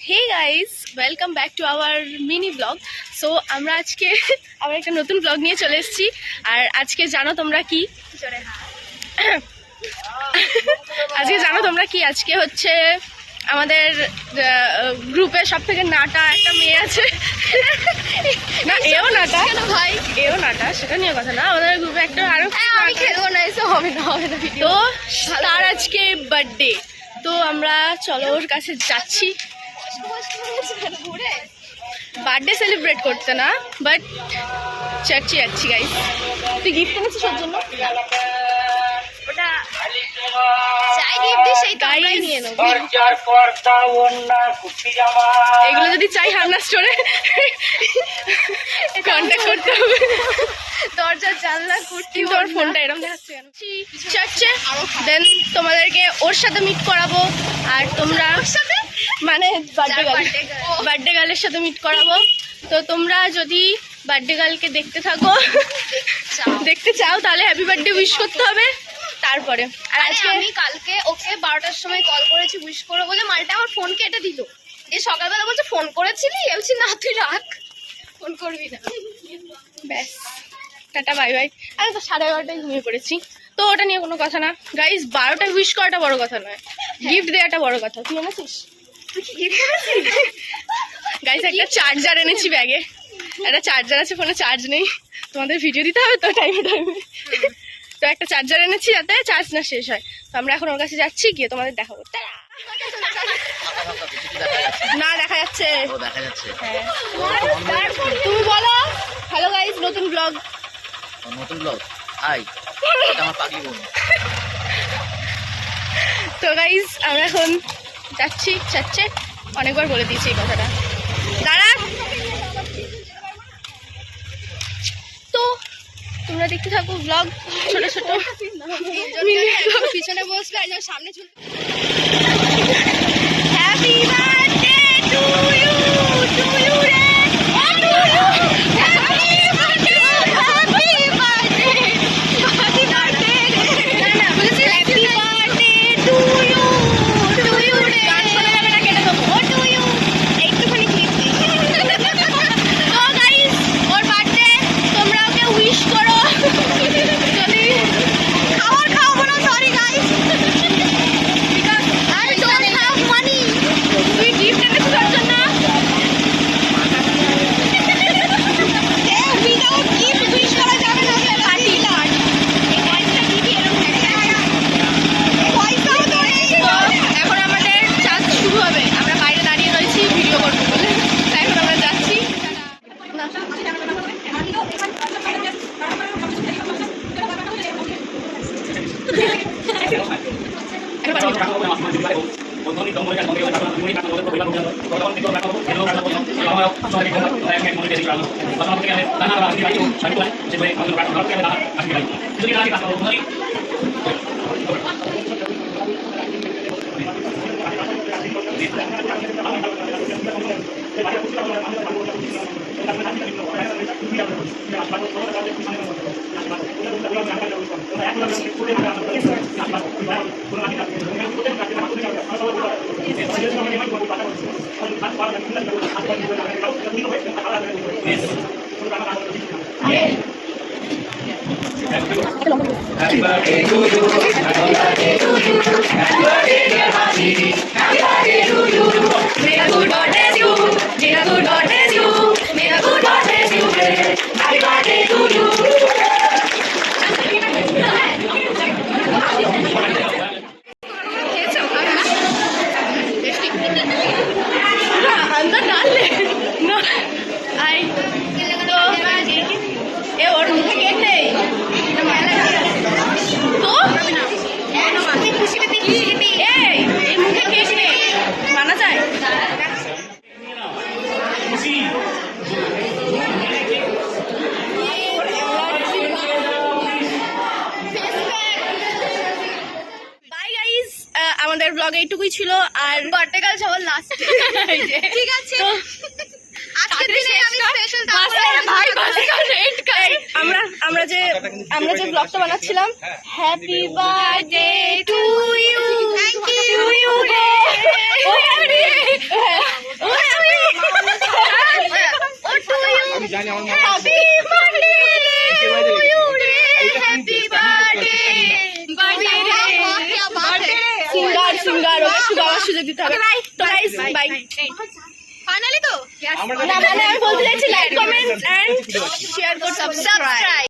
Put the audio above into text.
Hey guys, welcome back to our mini vlog. So আমরা আজকে আবার একটা নতুন vlog নিয়ে চলে এসেছি। আর আজকে জানো তোমরা কি আজকে হচ্ছে আমাদের গ্রুপে সবথেকে নাটা একটা মেয়ে আছে। না এও নাটা ভাই, এও নাটা, সেটা নিয়ে কথা না। আমাদের গ্রুপে একটা আরো আমি খেলবো না, এসে হবে না তো তার আজকে বার্থডে। তো আমরা চলো ওর কাছে যাচ্ছি বার্থডে সেলিব্রেট করতে, না বাট চার্চে যাচ্ছি। গাইস তুই গিফট এনেছিস ওর জন্য? ওটা চাই গিফট দিই, সেই তাই নিয়ে নেব। এগুলো যদি চাই হান্না স্টোরে কন্ট্যাক্ট করতে হবে। দরজার জানলা কুর্তি, তোর ফোনটা এরকম দেখাচ্ছে কেন? চার্চে দেন তোমাদেরকে ওর সাথে মিট করাবো। আর তোমরা মানে বার্থডে গার্লের সাথে মিট করাবো। তো তোমরা যদি বার্থডে গার্লকে দেখতে চাও তাহলে হ্যাপি বার্থডে উইশ করতে হবে। তারপরে আর আজকে আমি কালকে ওকে 12টার সময় কল করেছি উইশ করবো বলে, মালটা আমার ফোন কেটে দিল। এই সকালবেলা বলছে ফোন করেছিলি, বলছি না তুই রাখ, ফোন করবি না। ব্যাস টাটা বাই বাই। আমি তো 11:30টায় ঘুমিয়ে পড়েছি, তো ওটা নিয়ে কোনো কথা না। গাইজ 12টায় উইশ করাটা বড় কথা নয়, গিফট দেওয়াটা বড় কথা। তুই এনেছিস? গাইজ একটা চার্জার এনেছি ব্যাগে, একটা চার্জার আছে, ফোনে চার্জ নেই, তোমাদের ভিডিও দিতে হবে তো টাইমে টাইমে। তো একটা চার্জার এনেছি যাতে চার্জ না শেষ হয়। তো আমরা এখন ওর কাছে যাচ্ছি, গিয়ে তোমাদের দেখাবো। না দেখা যাচ্ছে, হ্যাঁ তুমি বলো। হ্যালো গাইজ, নতুন ব্লগ। হাই, এটা আমার পাগলি বোন। তো গাইজ আমরা এখন যাচ্ছি চাচ্ছে, অনেকবার বলে দিয়েছি এই কথাটা। দাঁড়া, তো তোমরা দেখতে থাকো ব্লগ, ছোট ছোট পিছনে বসবে আর সামনে চলে। Happy birthday to you, to you রে, to you, happy birthday, happy birthday, happy birthday, না বলেছি happy birthday to you, to you রে। গান শোনা যাবে না, কেটে দেবো। টু ইউ একটুখানি ক্লিপ দিই। তো গাইস ওর বার্থডে, তোমরা ওকে উইশ করো। যদি খাবার খাওয়াবো না, sorry guys, because I don't have money. তুই গিফট এনেছিস ওর জন্য? উইদাউট গিফট উইশ করা যাবে না। পার্টি লাট এই গাইসটা দিবি এরকম পয়সাও তো নেই। এখন আমাদের চার্জ শুরু হবে, আমরা বাইরে দাঁড়িয়ে রয়েছি ভিডিও করবো বলে। তাই এখন আমরা যাচ্ছি। Happy birthday to you, happy birthday to you, happy birthday dear Hasi, happy birthday to you. May the good God bless you, may the good God bless you, may the good God bless you. Happy birthday to you. अंदर डाल ले ना आई तो ए और मुझे cake नहीं तो এই মুখে কেক নেই, মানা যায়? আমাদের ব্লগ এইটুকুই ছিল। আর বার্থডে গার্ল সবার লাস্ট, ঠিক আছে? আমরা যে ব্লগটা বানাচ্ছিলাম, happy birthday to you, thank you, singer ওকে একটু গাওয়ার সুযোগ দিতে হবে। তো গাইস বাই। ফাইনালি তো না মানে আমি বলতে চাইছি লাইক কমেন্ট এন্ড শেয়ার করতে সাবস্ক্রাইব।